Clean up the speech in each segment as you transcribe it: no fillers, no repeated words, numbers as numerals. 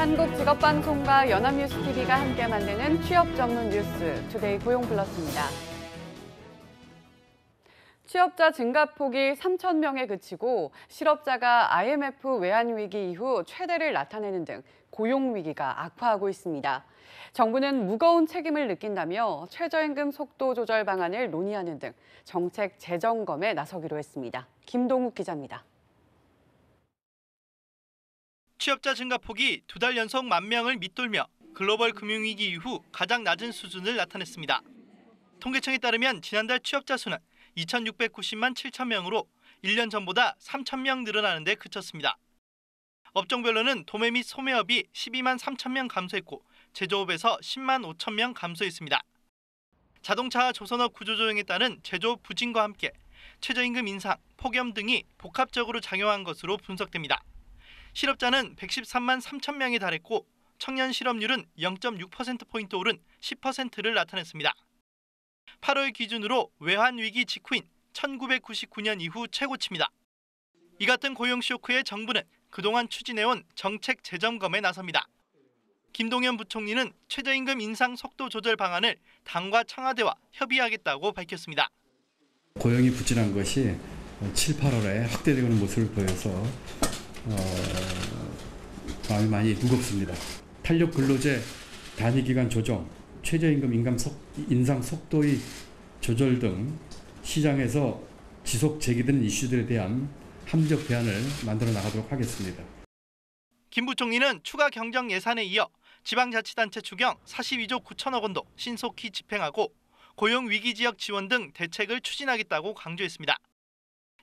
한국직업방송과 연합뉴스TV가 함께 만드는 취업 전문 뉴스, 투데이 고용플러스입니다. 취업자 증가폭이 3,000명에 그치고 실업자가 IMF 외환위기 이후 최대를 나타내는 등 고용위기가 악화하고 있습니다. 정부는 무거운 책임을 느낀다며 최저임금 속도 조절 방안을 논의하는 등 정책 재점검에 나서기로 했습니다. 김동욱 기자입니다. 취업자 증가폭이 2달 연속 10,000명을 밑돌며 글로벌 금융위기 이후 가장 낮은 수준을 나타냈습니다. 통계청에 따르면 지난달 취업자 수는 2,690만 7,000명으로 1년 전보다 3,000명 늘어나는 데 그쳤습니다. 업종별로는 도매 및 소매업이 12만 3,000명 감소했고 제조업에서 10만 5,000명 감소했습니다. 자동차와 조선업 구조조정에 따른 제조업 부진과 함께 최저임금 인상, 폭염 등이 복합적으로 작용한 것으로 분석됩니다. 실업자는 113만 3,000명에 달했고 청년 실업률은 0.6%포인트 오른 10%를 나타냈습니다. 8월 기준으로 외환위기 직후인 1999년 이후 최고치입니다. 이 같은 고용 쇼크에 정부는 그동안 추진해온 정책 재점검에 나섭니다. 김동연 부총리는 최저임금 인상 속도 조절 방안을 당과 청와대와 협의하겠다고 밝혔습니다. 고용이 부진한 것이 7, 8월에 확대되는 모습을 보여서 마음이 많이 무겁습니다. 탄력 근로제 단위기간 조정, 최저임금 인상 속도의 조절 등 시장에서 지속 제기되는 이슈들에 대한 합리적 대안을 만들어 나가도록 하겠습니다. 김 부총리는 추가 경정 예산에 이어 지방자치단체 추경 42조 9천억 원도 신속히 집행하고 고용위기 지역 지원 등 대책을 추진하겠다고 강조했습니다.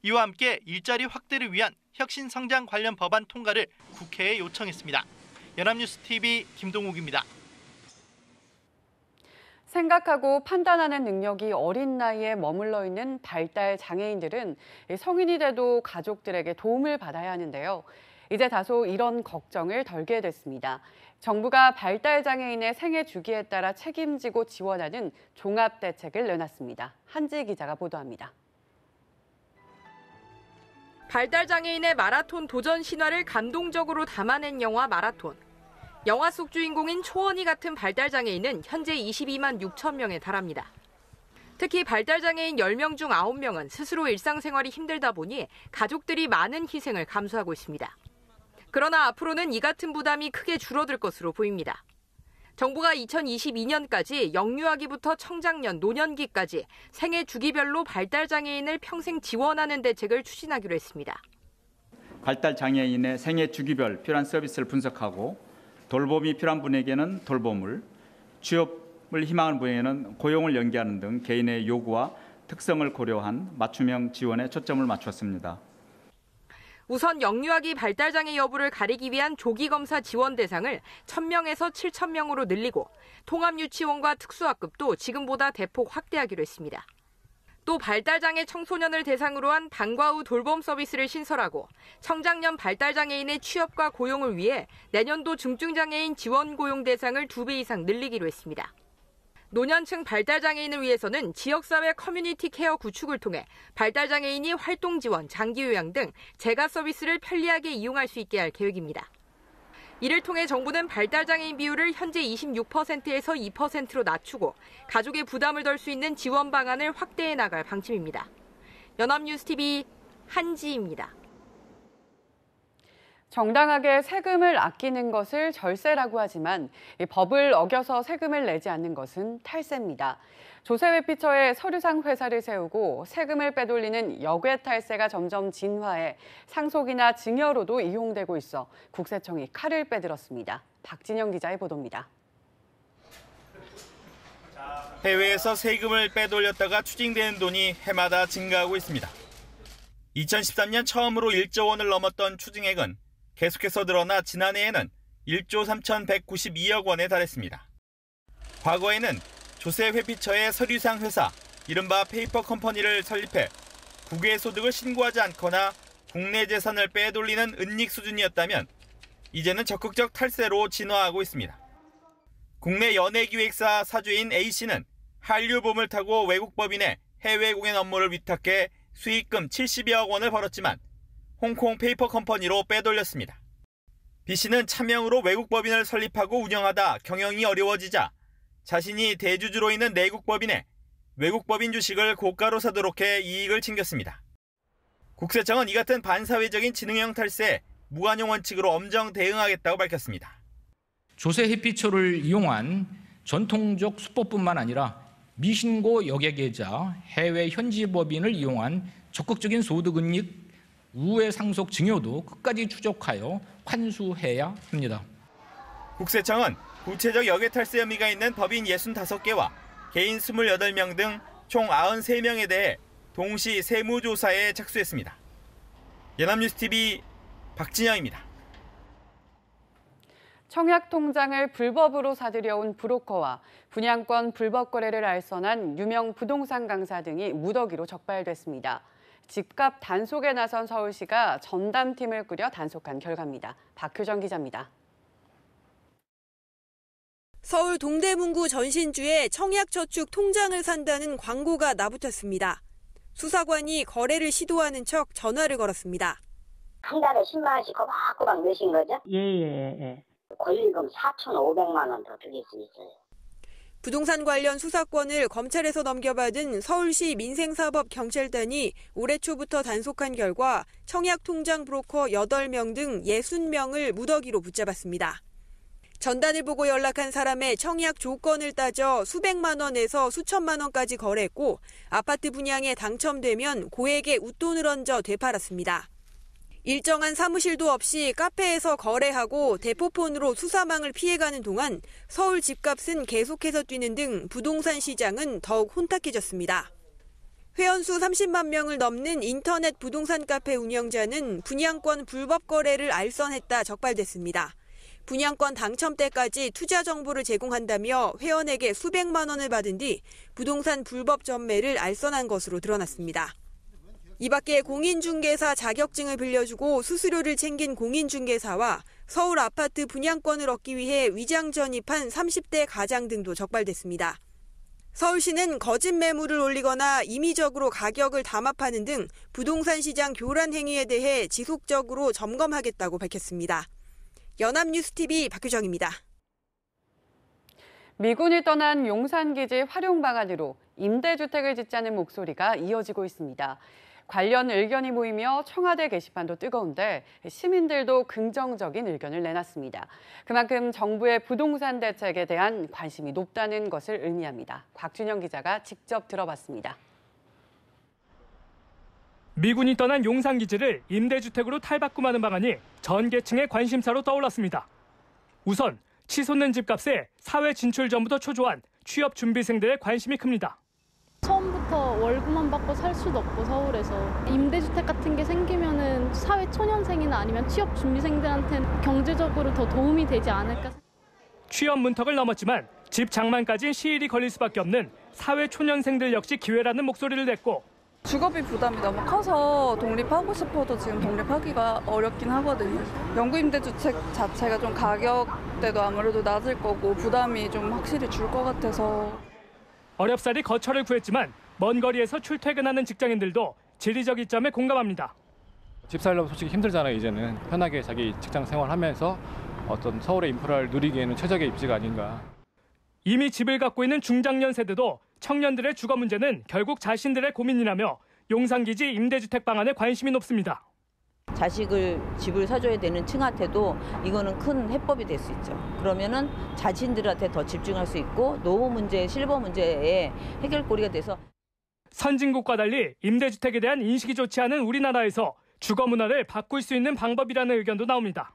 이와 함께 일자리 확대를 위한 혁신성장 관련 법안 통과를 국회에 요청했습니다. 연합뉴스TV 김동욱입니다. 생각하고 판단하는 능력이 어린 나이에 머물러 있는 발달 장애인들은 성인이 돼도 가족들에게 도움을 받아야 하는데요. 이제 다소 이런 걱정을 덜게 됐습니다. 정부가 발달 장애인의 생애 주기에 따라 책임지고 지원하는 종합 대책을 내놨습니다. 한지 기자가 보도합니다. 발달 장애인의 마라톤 도전 신화를 감동적으로 담아낸 영화 마라톤. 영화 속 주인공인 초원이 같은 발달 장애인은 현재 22만 6천 명에 달합니다. 특히 발달 장애인 10명 중 9명은 스스로 일상생활이 힘들다 보니 가족들이 많은 희생을 감수하고 있습니다. 그러나 앞으로는 이 같은 부담이 크게 줄어들 것으로 보입니다. 정부가 2022년까지 영유아기부터 청장년, 노년기까지 생애 주기별로 발달 장애인을 평생 지원하는 대책을 추진하기로 했습니다. 발달 장애인의 생애 주기별 필요한 서비스를 분석하고 돌봄이 필요한 분에게는 돌봄을, 취업을 희망하는 분에게는 고용을 연계하는 등 개인의 요구와 특성을 고려한 맞춤형 지원에 초점을 맞췄습니다. 우선 영유아기 발달장애 여부를 가리기 위한 조기검사 지원 대상을 1,000명에서 7,000명으로 늘리고 통합유치원과 특수학급도 지금보다 대폭 확대하기로 했습니다. 또 발달장애 청소년을 대상으로 한 방과 후 돌봄 서비스를 신설하고 청장년 발달장애인의 취업과 고용을 위해 내년도 중증장애인 지원 고용 대상을 2배 이상 늘리기로 했습니다. 노년층 발달장애인을 위해서는 지역사회 커뮤니티 케어 구축을 통해 발달장애인이 활동 지원, 장기 요양 등 재가 서비스를 편리하게 이용할 수 있게 할 계획입니다. 이를 통해 정부는 발달장애인 비율을 현재 26%에서 2%로 낮추고 가족의 부담을 덜 수 있는 지원 방안을 확대해 나갈 방침입니다. 연합뉴스TV 한지입니다. 정당하게 세금을 아끼는 것을 절세라고 하지만 법을 어겨서 세금을 내지 않는 것은 탈세입니다. 조세회피처에 서류상 회사를 세우고 세금을 빼돌리는 역외 탈세가 점점 진화해 상속이나 증여로도 이용되고 있어 국세청이 칼을 빼들었습니다. 박진영 기자의 보도입니다. 해외에서 세금을 빼돌렸다가 추징되는 돈이 해마다 증가하고 있습니다. 2013년 처음으로 1조 원을 넘었던 추징액은 계속해서 늘어나 지난해에는 1조 3,192억 원에 달했습니다. 과거에는 조세회피처의 서류상 회사, 이른바 페이퍼 컴퍼니를 설립해 국외 소득을 신고하지 않거나 국내 재산을 빼돌리는 은닉 수준이었다면 이제는 적극적 탈세로 진화하고 있습니다. 국내 연예기획사 사주인 A씨는 한류붐을 타고 외국 법인에 해외 공연 업무를 위탁해 수익금 70여억 원을 벌었지만 홍콩 페이퍼 컴퍼니로 빼돌렸습니다. B 씨는 차명으로 외국법인을 설립하고 운영하다 경영이 어려워지자 자신이 대주주로 있는 내국법인에 외국법인 주식을 고가로 사도록 해 이익을 챙겼습니다. 국세청은 이 같은 반사회적인 지능형 탈세에 무관용 원칙으로 엄정 대응하겠다고 밝혔습니다. 조세 회피처를 이용한 전통적 수법뿐만 아니라 미신고 여객계좌, 해외 현지 법인을 이용한 적극적인 소득은닉, 우회 상속 증여도 끝까지 추적하여 환수해야 합니다. 국세청은 구체적 역외 탈세 혐의가 있는 법인 65개와 개인 28명 등 총 93명에 대해 동시 세무조사에 착수했습니다. 연합뉴스TV 박진영입니다. 청약 통장을 불법으로 사들여온 브로커와 분양권 불법 거래를 알선한 유명 부동산 강사 등이 무더기로 적발됐습니다. 집값 단속에 나선 서울시가 전담팀을 꾸려 단속한 결과입니다. 박효정 기자입니다. 서울 동대문구 전신주에 청약저축 통장을 산다는 광고가 나붙었습니다. 수사관이 거래를 시도하는 척 전화를 걸었습니다. 한 달에 10만 원씩 꼬박꼬박 넣으신 거죠? 예. 권리금 4,500만 원 더 드릴 수 있어요. 부동산 관련 수사권을 검찰에서 넘겨받은 서울시 민생사법경찰단이 올해 초부터 단속한 결과 청약통장 브로커 8명 등 60명을 무더기로 붙잡았습니다. 전단을 보고 연락한 사람의 청약 조건을 따져 수백만 원에서 수천만 원까지 거래했고 아파트 분양에 당첨되면 고액의 웃돈을 얹어 되팔았습니다. 일정한 사무실도 없이 카페에서 거래하고 대포폰으로 수사망을 피해가는 동안 서울 집값은 계속해서 뛰는 등 부동산 시장은 더욱 혼탁해졌습니다. 회원수 30만 명을 넘는 인터넷 부동산 카페 운영자는 분양권 불법 거래를 알선했다 적발됐습니다. 분양권 당첨 때까지 투자 정보를 제공한다며 회원에게 수백만 원을 받은 뒤 부동산 불법 전매를 알선한 것으로 드러났습니다. 이 밖에 공인중개사 자격증을 빌려주고 수수료를 챙긴 공인중개사와 서울 아파트 분양권을 얻기 위해 위장 전입한 30대 가장 등도 적발됐습니다. 서울시는 거짓 매물을 올리거나 임의적으로 가격을 담합하는 등 부동산 시장 교란 행위에 대해 지속적으로 점검하겠다고 밝혔습니다. 연합뉴스TV 박효정입니다. 미군이 떠난 용산기지 활용 방안으로 임대주택을 짓자는 목소리가 이어지고 있습니다. 관련 의견이 모이며 청와대 게시판도 뜨거운데 시민들도 긍정적인 의견을 내놨습니다. 그만큼 정부의 부동산 대책에 대한 관심이 높다는 것을 의미합니다. 곽준영 기자가 직접 들어봤습니다. 미군이 떠난 용산기지를 임대주택으로 탈바꿈하는 방안이 전 계층의 관심사로 떠올랐습니다. 우선 치솟는 집값에 사회 진출 전부터 초조한 취업 준비생들의 관심이 큽니다. 처음부터 월급만 받고 살 수도 없고 서울에서 임대주택 같은 게 생기면은 사회 초년생이나 아니면 취업 준비생들한테는 경제적으로 더 도움이 되지 않을까. 취업 문턱을 넘었지만 집 장만까지 시일이 걸릴 수밖에 없는 사회 초년생들 역시 기회라는 목소리를 냈고 주거비 부담이 너무 커서 독립하고 싶어도 지금 독립하기가 어렵긴 하거든요. 영구임대주택 자체가 좀 가격대도 아무래도 낮을 거고 부담이 좀 확실히 줄 것 같아서. 어렵사리 거처를 구했지만 먼 거리에서 출퇴근하는 직장인들도 지리적 이점에 공감합니다. 집 살려면 솔직히 힘들잖아요. 이제는 편하게 자기 직장 생활하면서 어떤 서울의 인프라를 누리기에는 최적의 입지가 아닌가. 이미 집을 갖고 있는 중장년 세대도 청년들의 주거 문제는 결국 자신들의 고민이라며 용산기지 임대주택 방안에 관심이 높습니다. 자식을 집을 사줘야 되는 층한테도 이거는 큰 해법이 될 수 있죠. 그러면은 자신들한테 더 집중할 수 있고 노후 문제, 실버 문제에 해결고리가 돼서. 선진국과 달리 임대주택에 대한 인식이 좋지 않은 우리나라에서 주거 문화를 바꿀 수 있는 방법이라는 의견도 나옵니다.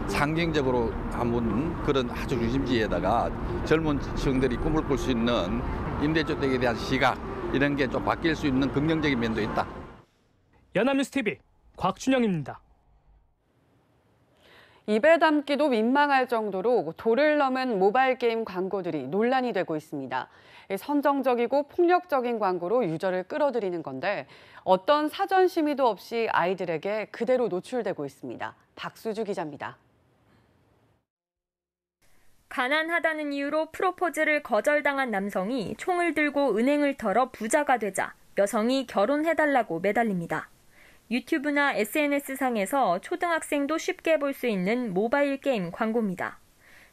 상징적으로 한번 그런 아주 중심지에다가 젊은 층들이 꿈을 꿀 수 있는 임대주택에 대한 시각 이런 게 좀 바뀔 수 있는 긍정적인 면도 있다. 연합뉴스TV 곽준영입니다. 입에 담기도 민망할 정도로 도를 넘은 모바일 게임 광고들이 논란이 되고 있습니다. 선정적이고 폭력적인 광고로 유저를 끌어들이는 건데 어떤 사전 심의도 없이 아이들에게 그대로 노출되고 있습니다. 박수주 기자입니다. 가난하다는 이유로 프로포즈를 거절당한 남성이 총을 들고 은행을 털어 부자가 되자 여성이 결혼해달라고 매달립니다. 유튜브나 SNS상에서 초등학생도 쉽게 볼 수 있는 모바일 게임 광고입니다.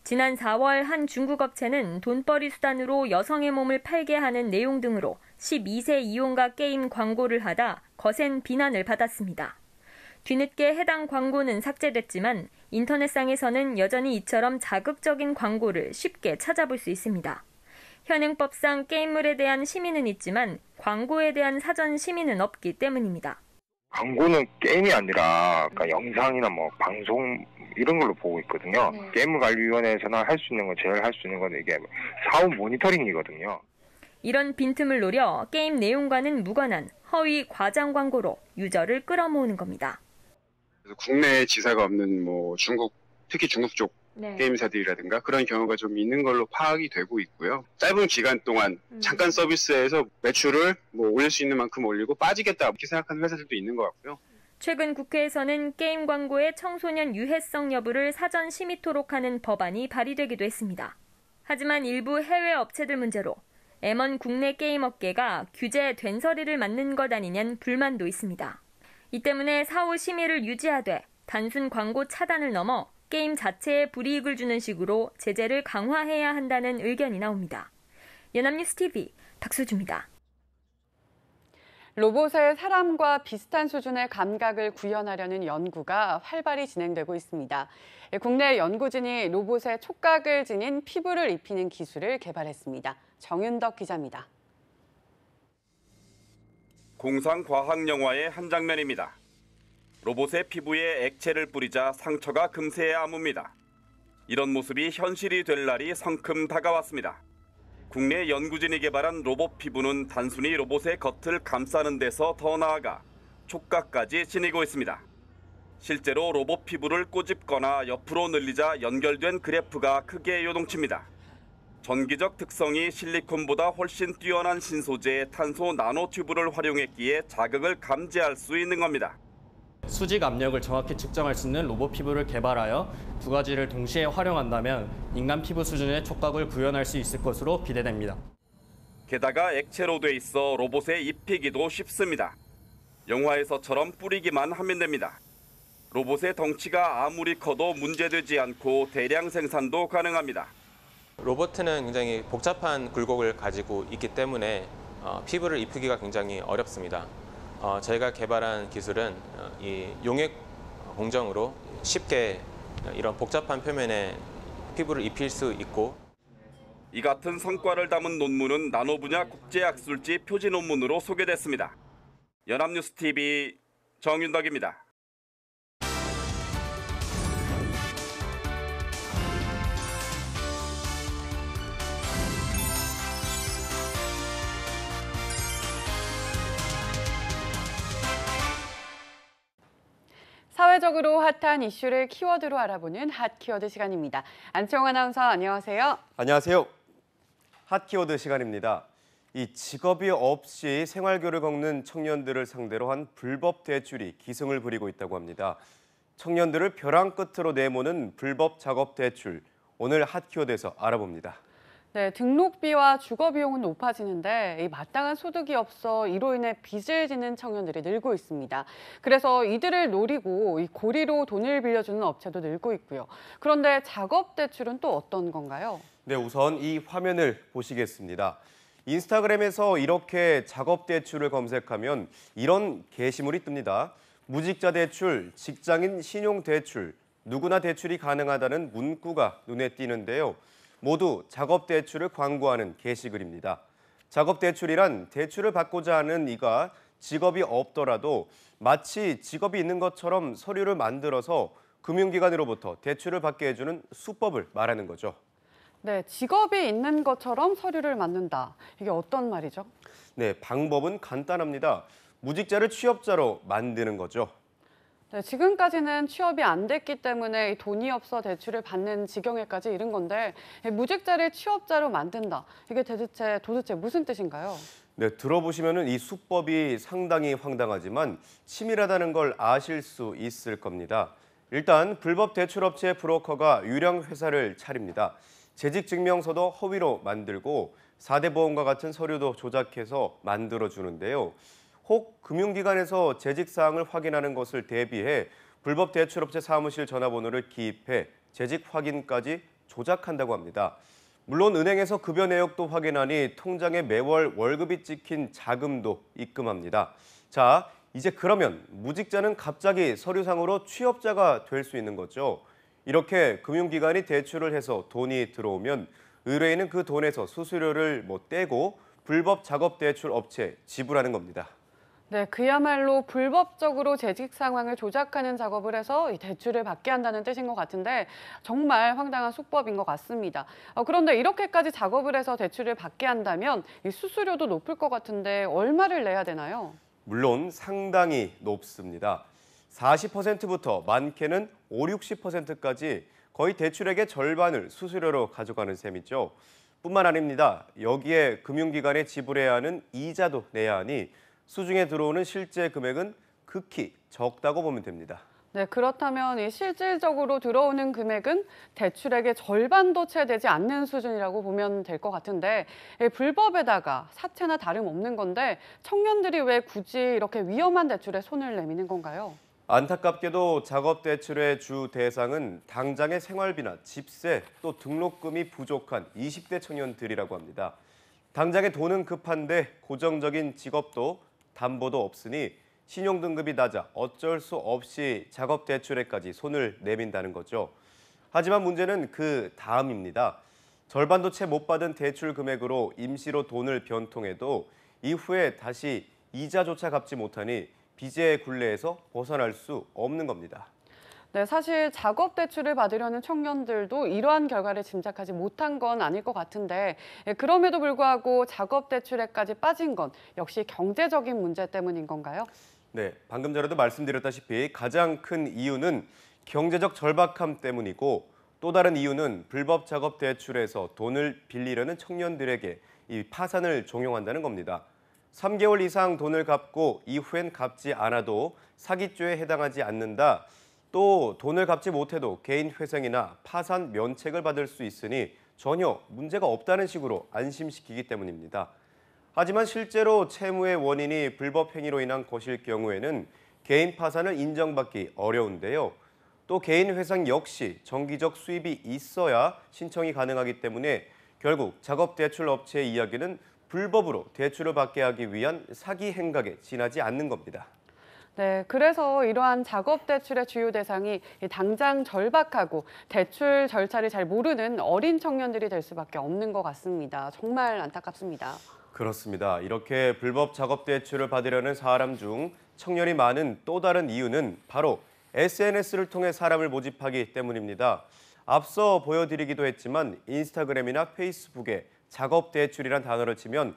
지난 4월 한 중국 업체는 돈벌이 수단으로 여성의 몸을 팔게 하는 내용 등으로 12세 이용가 게임 광고를 하다 거센 비난을 받았습니다. 뒤늦게 해당 광고는 삭제됐지만 인터넷상에서는 여전히 이처럼 자극적인 광고를 쉽게 찾아볼 수 있습니다. 현행법상 게임물에 대한 심의는 있지만 광고에 대한 사전 심의는 없기 때문입니다. 광고는 게임이 아니라 그러니까 영상이나 뭐 방송 이런 걸로 보고 있거든요. 게임관리위원회에서는 할 수 있는 건 제일 할 수 있는 건 이게 사후 모니터링이거든요. 이런 빈틈을 노려 게임 내용과는 무관한 허위 과장 광고로 유저를 끌어모으는 겁니다. 국내 지사가 없는 뭐 중국, 특히 중국 쪽 게임사들이라든가 그런 경우가 좀 있는 걸로 파악이 되고 있고요. 짧은 기간 동안 잠깐 서비스에서 매출을 뭐 올릴 수 있는 만큼 올리고 빠지겠다 이렇게 생각하는 회사들도 있는 것 같고요. 최근 국회에서는 게임 광고의 청소년 유해성 여부를 사전 심의토록 하는 법안이 발의되기도 했습니다. 하지만 일부 해외 업체들 문제로 M1 국내 게임 업계가 규제 된서리를 맞는 것 아니냐는 불만도 있습니다. 이 때문에 사후 심의를 유지하되 단순 광고 차단을 넘어 게임 자체에 불이익을 주는 식으로 제재를 강화해야 한다는 의견이 나옵니다. 연합뉴스 TV 박수주입니다. 로봇의 사람과 비슷한 수준의 감각을 구현하려는 연구가 활발히 진행되고 있습니다. 국내 연구진이 로봇의 촉각을 지닌 피부를 입히는 기술을 개발했습니다. 정윤덕 기자입니다. 공상 과학 영화의 한 장면입니다. 로봇의 피부에 액체를 뿌리자 상처가 금세 아뭅니다. 이런 모습이 현실이 될 날이 성큼 다가왔습니다. 국내 연구진이 개발한 로봇 피부는 단순히 로봇의 겉을 감싸는 데서 더 나아가 촉각까지 지니고 있습니다. 실제로 로봇 피부를 꼬집거나 옆으로 늘리자 연결된 그래프가 크게 요동칩니다. 전기적 특성이 실리콘보다 훨씬 뛰어난 신소재의 탄소 나노튜브를 활용했기에 자극을 감지할 수 있는 겁니다. 수직 압력을 정확히 측정할 수 있는 로봇 피부를 개발하여 두 가지를 동시에 활용한다면 인간 피부 수준의 촉각을 구현할 수 있을 것으로 기대됩니다. 게다가 액체로 돼 있어 로봇에 입히기도 쉽습니다. 영화에서처럼 뿌리기만 하면 됩니다. 로봇의 덩치가 아무리 커도 문제되지 않고 대량 생산도 가능합니다. 로봇은 굉장히 복잡한 굴곡을 가지고 있기 때문에 피부를 입히기가 굉장히 어렵습니다. 저희가 개발한 기술은 이 용액 공정으로 쉽게 이런 복잡한 표면에 피부를 입힐 수 있고 이 같은 성과를 담은 논문은 나노 분야 국제학술지 표지 논문으로 소개됐습니다. 연합뉴스 TV 정윤덕입니다. 사회적으로 핫한 이슈를 키워드로 알아보는 핫 키워드 시간입니다. 안치홍 아나운서 안녕하세요. 안녕하세요. 핫 키워드 시간입니다. 이 직업이 없이 생활교를 겪는 청년들을 상대로 한 불법 대출이 기승을 부리고 있다고 합니다. 청년들을 벼랑 끝으로 내모는 불법 작업 대출. 오늘 핫 키워드에서 알아봅니다. 네, 등록비와 주거 비용은 높아지는데 이 마땅한 소득이 없어 이로 인해 빚을 지는 청년들이 늘고 있습니다. 그래서 이들을 노리고 이 고리로 돈을 빌려주는 업체도 늘고 있고요. 그런데 작업 대출은 또 어떤 건가요? 네, 우선 이 화면을 보시겠습니다. 인스타그램에서 이렇게 작업 대출을 검색하면 이런 게시물이 뜹니다. 무직자 대출, 직장인 신용 대출, 누구나 대출이 가능하다는 문구가 눈에 띄는데요. 모두 작업 대출을 광고하는 게시글입니다. 작업 대출이란 대출을 받고자 하는 이가 직업이 없더라도 마치 직업이 있는 것처럼 서류를 만들어서 금융기관으로부터 대출을 받게 해주는 수법을 말하는 거죠. 네, 직업이 있는 것처럼 서류를 만든다. 이게 어떤 말이죠? 네, 방법은 간단합니다. 무직자를 취업자로 만드는 거죠. 네, 지금까지는 취업이 안 됐기 때문에 돈이 없어 대출을 받는 지경에까지 이른 건데 무직자를 취업자로 만든다. 이게 도대체 무슨 뜻인가요? 네, 들어보시면 이 수법이 상당히 황당하지만 치밀하다는 걸 아실 수 있을 겁니다. 일단 불법 대출업체 브로커가 유령 회사를 차립니다. 재직증명서도 허위로 만들고 4대 보험과 같은 서류도 조작해서 만들어주는데요. 혹 금융기관에서 재직사항을 확인하는 것을 대비해 불법 대출업체 사무실 전화번호를 기입해 재직 확인까지 조작한다고 합니다. 물론 은행에서 급여 내역도 확인하니 통장에 매월 월급이 찍힌 자금도 입금합니다. 자, 이제 그러면 무직자는 갑자기 서류상으로 취업자가 될 수 있는 거죠. 이렇게 금융기관이 대출을 해서 돈이 들어오면 의뢰인은 그 돈에서 수수료를 떼고 불법 작업 대출 업체에 지불하는 겁니다. 네, 그야말로 불법적으로 재직 상황을 조작하는 작업을 해서 이 대출을 받게 한다는 뜻인 것 같은데 정말 황당한 수법인 것 같습니다. 그런데 이렇게까지 작업을 해서 대출을 받게 한다면 이 수수료도 높을 것 같은데 얼마를 내야 되나요? 물론 상당히 높습니다. 40%부터 많게는 50~60%까지 거의 대출액의 절반을 수수료로 가져가는 셈이죠. 뿐만 아닙니다. 여기에 금융기관에 지불해야 하는 이자도 내야 하니 수중에 들어오는 실제 금액은 극히 적다고 보면 됩니다. 네, 그렇다면 이 실질적으로 들어오는 금액은 대출액의 절반도 채 되지 않는 수준이라고 보면 될 것 같은데 불법에다가 사채나 다름없는 건데 청년들이 왜 굳이 이렇게 위험한 대출에 손을 내미는 건가요? 안타깝게도 작업대출의 주 대상은 당장의 생활비나 집세 또 등록금이 부족한 20대 청년들이라고 합니다. 당장에 돈은 급한데 고정적인 직업도 담보도 없으니 신용등급이 낮아 어쩔 수 없이 작업대출에까지 손을 내민다는 거죠. 하지만 문제는 그 다음입니다. 절반도 채 못 받은 대출 금액으로 임시로 돈을 변통해도 이후에 다시 이자조차 갚지 못하니 빚의 굴레에서 벗어날 수 없는 겁니다. 네, 사실 작업 대출을 받으려는 청년들도 이러한 결과를 짐작하지 못한 건 아닐 것 같은데 그럼에도 불구하고 작업 대출에까지 빠진 건 역시 경제적인 문제 때문인 건가요? 네, 방금 전에도 말씀드렸다시피 가장 큰 이유는 경제적 절박함 때문이고 또 다른 이유는 불법 작업 대출에서 돈을 빌리려는 청년들에게 이 파산을 종용한다는 겁니다. 3개월 이상 돈을 갚고 이후엔 갚지 않아도 사기죄에 해당하지 않는다. 또 돈을 갚지 못해도 개인회생이나 파산 면책을 받을 수 있으니 전혀 문제가 없다는 식으로 안심시키기 때문입니다. 하지만 실제로 채무의 원인이 불법 행위로 인한 것일 경우에는 개인 파산을 인정받기 어려운데요. 또 개인회생 역시 정기적 수입이 있어야 신청이 가능하기 때문에 결국 작업대출 업체의 이야기는 불법으로 대출을 받게 하기 위한 사기 행각에 지나지 않는 겁니다. 네, 그래서 이러한 작업 대출의 주요 대상이 당장 절박하고 대출 절차를 잘 모르는 어린 청년들이 될 수밖에 없는 것 같습니다. 정말 안타깝습니다. 그렇습니다. 이렇게 불법 작업 대출을 받으려는 사람 중 청년이 많은 또 다른 이유는 바로 SNS를 통해 사람을 모집하기 때문입니다. 앞서 보여드리기도 했지만 인스타그램이나 페이스북에 작업 대출이란 단어를 치면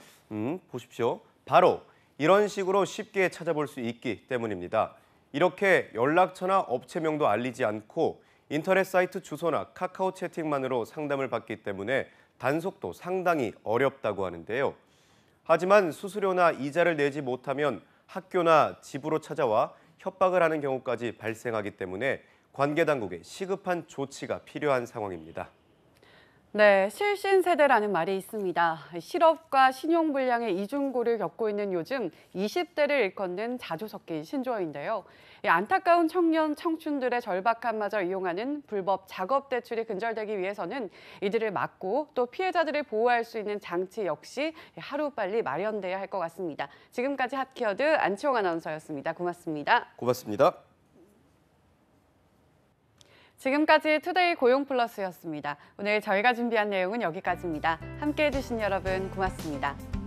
보십시오. 바로 이런 식으로 쉽게 찾아볼 수 있기 때문입니다. 이렇게 연락처나 업체명도 알리지 않고 인터넷 사이트 주소나 카카오 채팅만으로 상담을 받기 때문에 단속도 상당히 어렵다고 하는데요. 하지만 수수료나 이자를 내지 못하면 학교나 집으로 찾아와 협박을 하는 경우까지 발생하기 때문에 관계 당국의 시급한 조치가 필요한 상황입니다. 네, 실신세대라는 말이 있습니다. 실업과 신용불량의 이중고를 겪고 있는 요즘 20대를 일컫는 자주 섞인 신조어인데요. 안타까운 청춘들의 절박함마저 이용하는 불법 작업 대출이 근절되기 위해서는 이들을 막고 또 피해자들을 보호할 수 있는 장치 역시 하루빨리 마련돼야 할 것 같습니다. 지금까지 핫키워드 안치홍 아나운서였습니다. 고맙습니다. 고맙습니다. 지금까지 투데이 고용플러스였습니다. 오늘 저희가 준비한 내용은 여기까지입니다. 함께해 주신 여러분 고맙습니다.